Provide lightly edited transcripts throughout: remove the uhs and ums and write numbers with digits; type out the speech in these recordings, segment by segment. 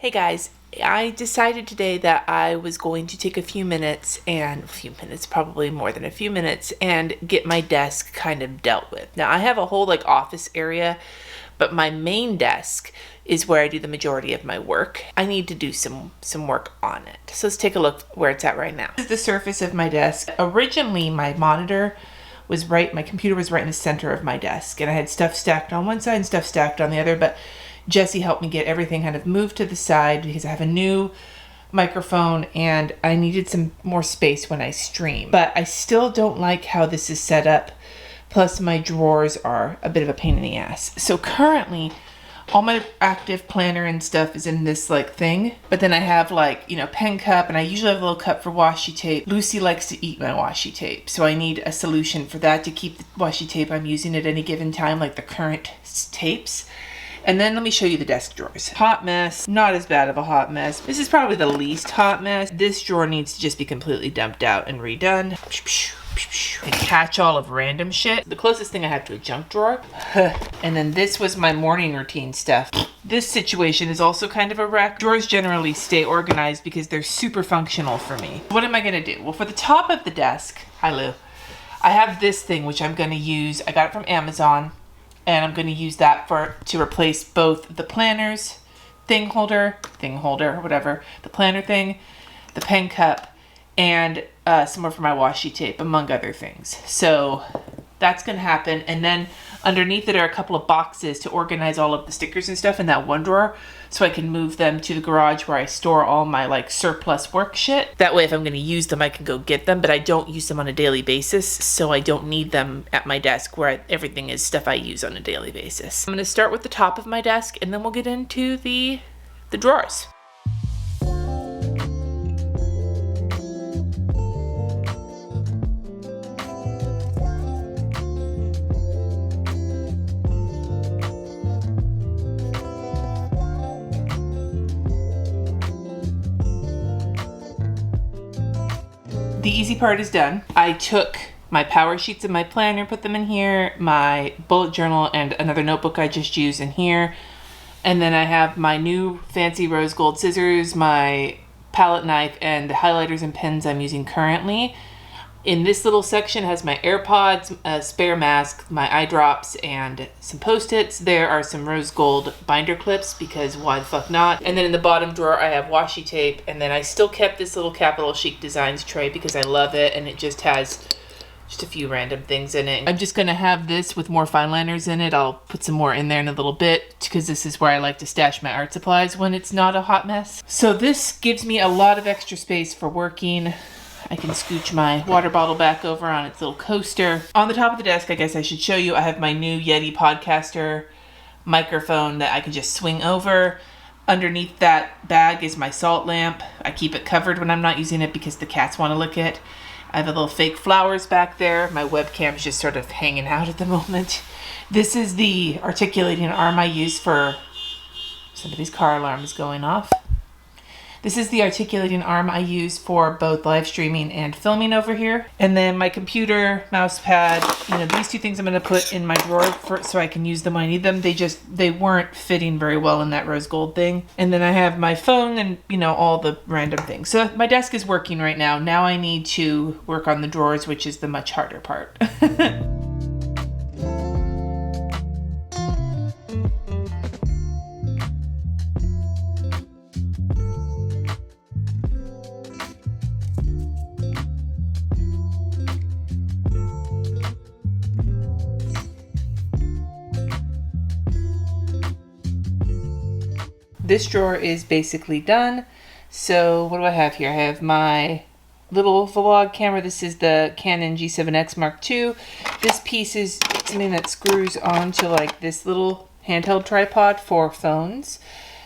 Hey guys, I decided today that I was going to take a few minutes, probably more than a few minutes, and get my desk kind of dealt with. Now I have a whole office area, but my main desk is where I do the majority of my work. I need to do some work on it. So let's take a look where it's at right now. This is the surface of my desk. Originally my computer was right in the center of my desk, and I had stuff stacked on one side and stuff stacked on the other, but Jesse helped me get everything kind of moved to the side because I have a new microphone and I needed some more space when I stream. But I still don't like how this is set up. Plus my drawers are a bit of a pain in the ass. So currently all my active planner and stuff is in this thing. But then I have pen cup, and I usually have a little cup for washi tape. Lucy likes to eat my washi tape. So I need a solution for that to keep the washi tape I'm using at any given time, like the current tapes. And then let me show you the desk drawers. Hot mess, not as bad of a hot mess. This is probably the least hot mess. This drawer needs to just be completely dumped out and redone. A catch-all of random shit. The closest thing I have to a junk drawer. And then this was my morning routine stuff. This situation is also kind of a wreck. Drawers generally stay organized because they're super functional for me. What am I gonna do? Well, for the top of the desk, hi Lou, I have this thing which I'm gonna use. I got it from Amazon. And I'm going to use that to replace both the planner's thing holder, whatever, the planner thing, the pen cup, and some more for my washi tape, among other things. So that's going to happen. And then underneath it are a couple of boxes to organize all of the stickers and stuff in that one drawer, so I can move them to the garage where I store all my surplus work shit. That way if I'm going to use them, I can go get them, but I don't use them on a daily basis, so I don't need them at my desk where everything is stuff I use on a daily basis. I'm going to start with the top of my desk, and then we'll get into the drawers. The easy part is done. I took my power sheets in my planner, put them in here, my bullet journal and another notebook I just used in here. And then I have my new fancy rose gold scissors, my palette knife, and the highlighters and pens I'm using currently. In this little section has my AirPods, a spare mask, my eye drops, and some Post-its. There are some rose gold binder clips because why the fuck not? And then in the bottom drawer I have washi tape, and then I still kept this little Capital Chic Designs tray because I love it, and it just has just a few random things in it. I'm just gonna have this with more fine liners in it. I'll put some more in there in a little bit because this is where I like to stash my art supplies when it's not a hot mess. So this gives me a lot of extra space for working. I can scooch my water bottle back over on its little coaster. On the top of the desk, I guess I should show you, I have my new Yeti Podcaster microphone that I can just swing over. Underneath that bag is my salt lamp. I keep it covered when I'm not using it because the cats want to lick it. I have a little fake flowers back there. My webcam is just sort of hanging out at the moment. This is the articulating arm I use for... Somebody's car alarm is going off. This is the articulating arm I use for both live streaming and filming over here. And then my computer, mouse pad, these two things I'm going to put in my drawer so I can use them when I need them. They weren't fitting very well in that rose gold thing. And then I have my phone and, all the random things. So my desk is working right now. Now I need to work on the drawers, which is the much harder part. This drawer is basically done. So what do I have here? I have my little vlog camera. This is the Canon G7X Mark II. This piece is something that screws onto this little handheld tripod for phones.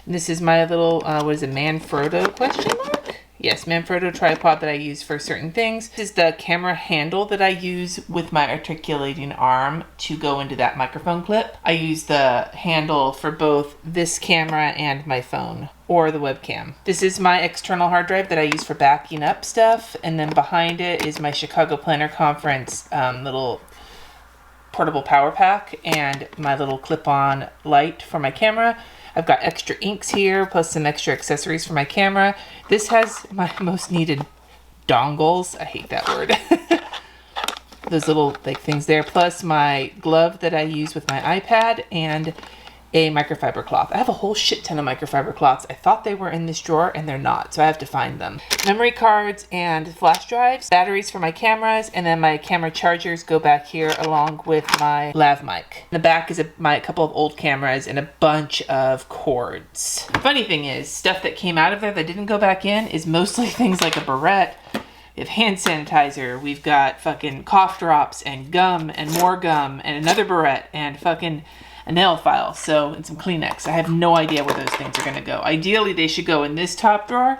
And this is my little, Manfrotto question mark? Yes, Manfrotto tripod that I use for certain things. This is the camera handle that I use with my articulating arm to go into that microphone clip. I use the handle for both this camera and my phone, or the webcam. This is my external hard drive that I use for backing up stuff, and then behind it is my Chicago Planner Conference little portable power pack and my little clip-on light for my camera. I've got extra inks here, plus some extra accessories for my camera. This has my most needed dongles. I hate that word. Those little like things there, plus my glove that I use with my iPad and a microfiber cloth. I have a whole shit ton of microfiber cloths. I thought they were in this drawer and they're not, so I have to find them. Memory cards and flash drives, batteries for my cameras, and then my camera chargers go back here along with my lav mic. In the back is my couple of old cameras and a bunch of cords. Funny thing is, stuff that came out of there that didn't go back in is mostly things like a barrette. We have hand sanitizer, we've got fucking cough drops and gum and more gum and another barrette and fucking a nail file, so, and some Kleenex. I have no idea where those things are gonna go. Ideally, they should go in this top drawer,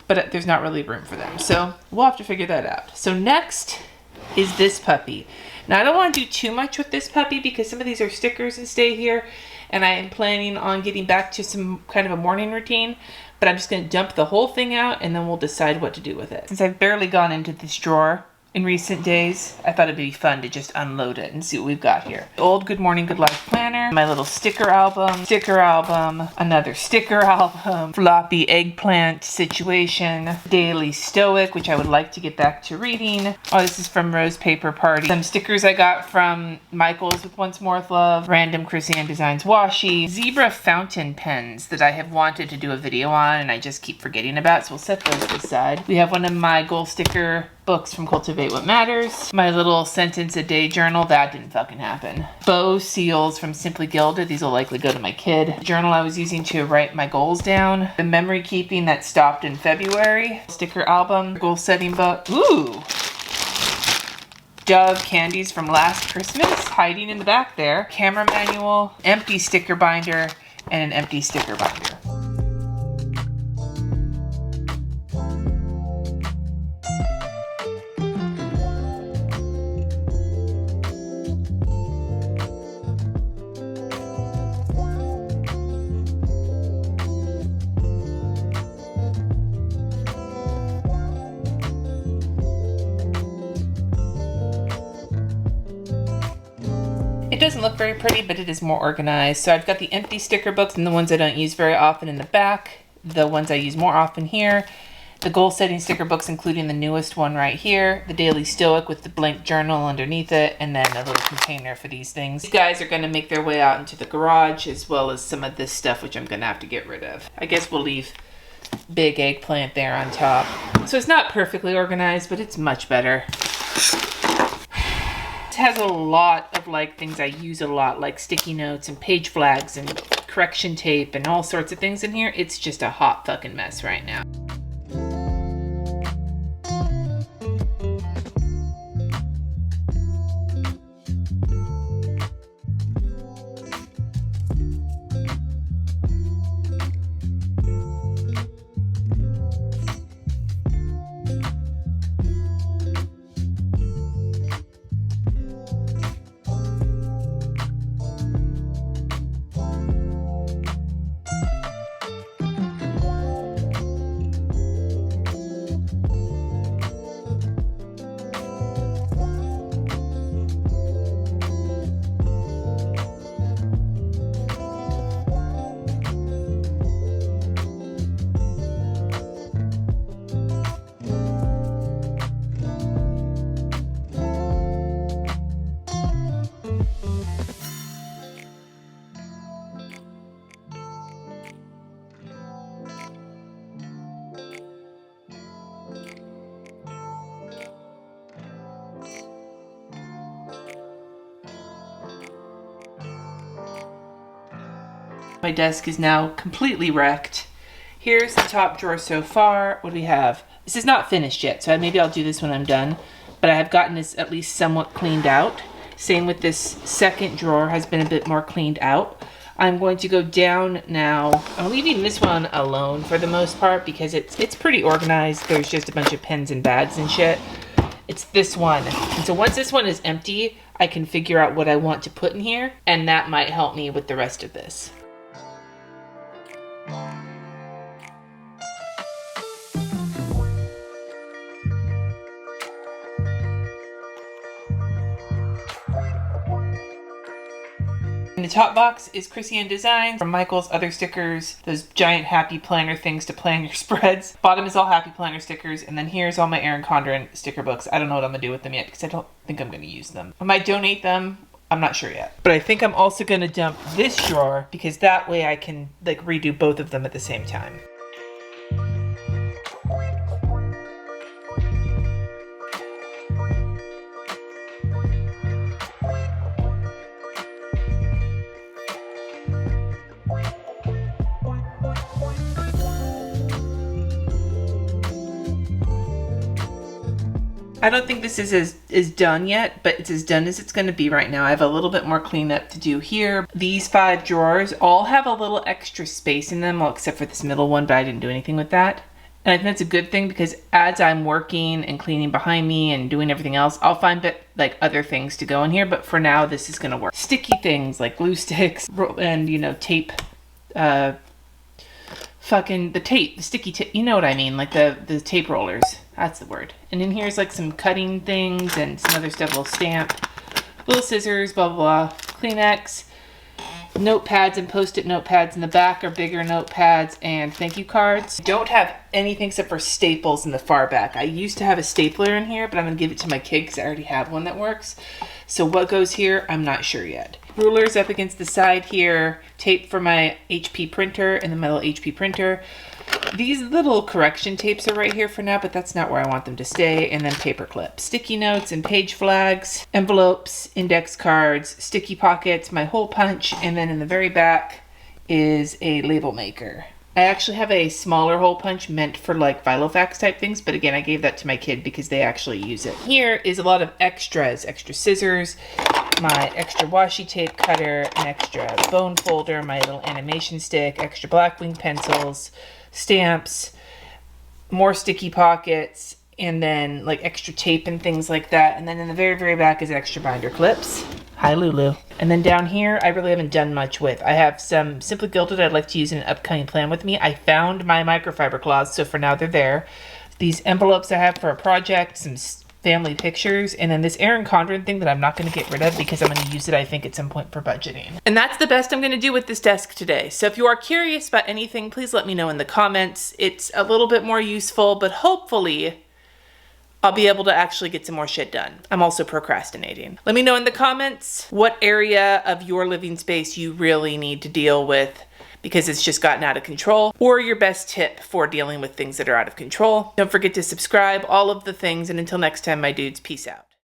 but there's not really room for them. So we'll have to figure that out. So next is this puppy. Now I don't wanna do too much with this puppy because some of these are stickers and stay here, and I am planning on getting back to some kind of a morning routine, but I'm just gonna dump the whole thing out and then we'll decide what to do with it. Since I've barely gone into this drawer in recent days, I thought it'd be fun to just unload it and see what we've got here. Old Good Morning Good Life planner, my little sticker album, another sticker album, floppy eggplant situation, daily stoic, which I would like to get back to reading. Oh, this is from Rose Paper Party. Some stickers I got from Michael's with Once More with Love, random Chris Ann Designs washi, zebra fountain pens that I have wanted to do a video on and I just keep forgetting about, so we'll set those aside. We have one of my goal sticker books from Cultivate What Matters. My little sentence a day journal, that didn't fucking happen. Bow seals from Simply Gilded. These will likely go to my kid. The journal I was using to write my goals down. The memory keeping that stopped in February. Sticker album. Goal setting book. Ooh! Dove candies from last Christmas, hiding in the back there. Camera manual, empty sticker binder, and an empty sticker binder. It doesn't look very pretty, but it is more organized. So I've got the empty sticker books and the ones I don't use very often in the back, the ones I use more often here, the goal setting sticker books, including the newest one right here, the Daily Stoic with the blank journal underneath it, and then a little container for these things. These guys are going to make their way out into the garage, as well as some of this stuff, which I'm going to have to get rid of. I guess we'll leave big eggplant there on top. So it's not perfectly organized, but it's much better. Has a lot of like things I use a lot, like sticky notes and page flags and correction tape and all sorts of things in here. It's just a hot fucking mess right now. My desk is now completely wrecked. Here's the top drawer so far. What do we have? This is not finished yet, so maybe I'll do this when I'm done. But I have gotten this at least somewhat cleaned out. Same with this second drawer, has been a bit more cleaned out. I'm going to go down now. I'm leaving this one alone for the most part because it's pretty organized. There's just a bunch of pens and bags and shit. It's this one. And so once this one is empty, I can figure out what I want to put in here, and that might help me with the rest of this. In the top box is Chrissy Ann Designs from Michael's other stickers, those giant happy planner things to plan your spreads. Bottom is all happy planner stickers, and then here's all my Erin Condren sticker books. I don't know what I'm gonna do with them yet because I don't think I'm gonna use them. I might donate them. I'm not sure yet. But I think I'm also gonna dump this drawer because that way I can like redo both of them at the same time. I don't think this is done yet, but it's as done as it's going to be right now. I have a little bit more cleanup to do here. These 5 drawers all have a little extra space in them, well, except for this middle one, but I didn't do anything with that. And I think that's a good thing because as I'm working and cleaning behind me and doing everything else, I'll find like other things to go in here, but for now this is going to work. Sticky things like glue sticks and, you know, tape, the sticky tape, you know what I mean, like the tape rollers. That's the word. And in here's like some cutting things and some other stuff, little stamp, little scissors, blah, blah, blah. Kleenex, notepads and post-it notepads in the back are bigger notepads, and thank you cards. I don't have anything except for staples in the far back. I used to have a stapler in here, but I'm gonna give it to my kid because I already have one that works. So what goes here, I'm not sure yet. Rulers up against the side here, tape for my HP printer and then my little HP printer. These little correction tapes are right here for now, but that's not where I want them to stay. And then paper clips, sticky notes and page flags, envelopes, index cards, sticky pockets, my hole punch, and then in the very back is a label maker. I actually have a smaller hole punch meant for like Filofax type things, but again, I gave that to my kid because they actually use it. Here is a lot of extras, extra scissors, my extra washi tape cutter, an extra bone folder, my little animation stick, extra Blackwing pencils, stamps, more sticky pockets, and then like extra tape and things like that. And then in the very, very back is extra binder clips. Hi, Lulu. And then down here, I really haven't done much with. I have some Simply Gilded I'd like to use in an upcoming plan with me. I found my microfiber cloths, so for now they're there. These envelopes I have for a project, some family pictures, and then this Erin Condren thing that I'm not going to get rid of because I'm going to use it, I think, at some point for budgeting. And that's the best I'm going to do with this desk today. So if you are curious about anything, please let me know in the comments. It's a little bit more useful, but hopefully I'll be able to actually get some more shit done. I'm also procrastinating. Let me know in the comments what area of your living space you really need to deal with because it's just gotten out of control, or your best tip for dealing with things that are out of control. Don't forget to subscribe, all of the things, and until next time, my dudes, peace out.